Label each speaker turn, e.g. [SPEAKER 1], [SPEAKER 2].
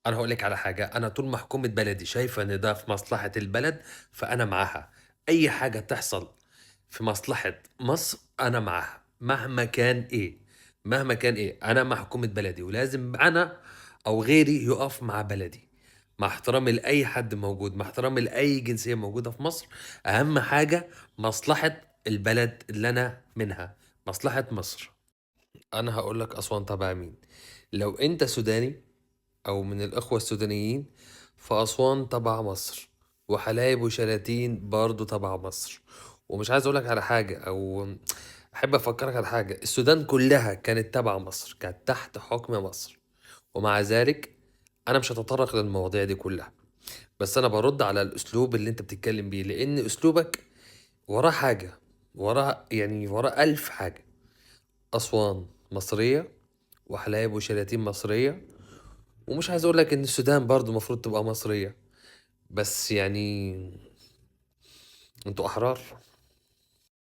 [SPEAKER 1] أنا هاقول لِك على حاجة، أنا طول ما حكومة بلدي شايفة إن ده في مصلحة البلد، فأنا معاها. أي حاجة تحصل في مصلحة مصر أنا معاها، مهما كان إيه، مهما كان إيه، أنا مع حكومة بلدي، ولازم أنا أو غيري يُقف مع بلدي، مع احترامي لأي حد موجود، مع احترامي لأي جنسية موجودة في مصر، أهم حاجة مصلحة البلد اللي أنا منها، مصلحة مصر. أنا هاقول لك أسوان تبع مين، لو أنت سوداني أو من الإخوة السودانيين، فأسوان تبع مصر، وحلايب وشلاتين برضه تبع مصر. ومش عايز أقول لك على حاجة، أو أحب أفكّرك على حاجة، السودان كلّها كانت تبع مصر، كانت تحت حكم مصر، ومع ذلك أنا مش هاتطرّق للمواضيع دي كلّها، بس أنا بارُد على الأسلوب اللي أنت بتتكلّم بيه، لإن أسلوبك وراه حاجة، وراه ألف حاجة. أسوان مصرية، وحلايب وشلاتين مصرية، ومش عايز أقول لك إن السودان برضه المفروض تبقى مصرية، بس يعني أنتم أحرار.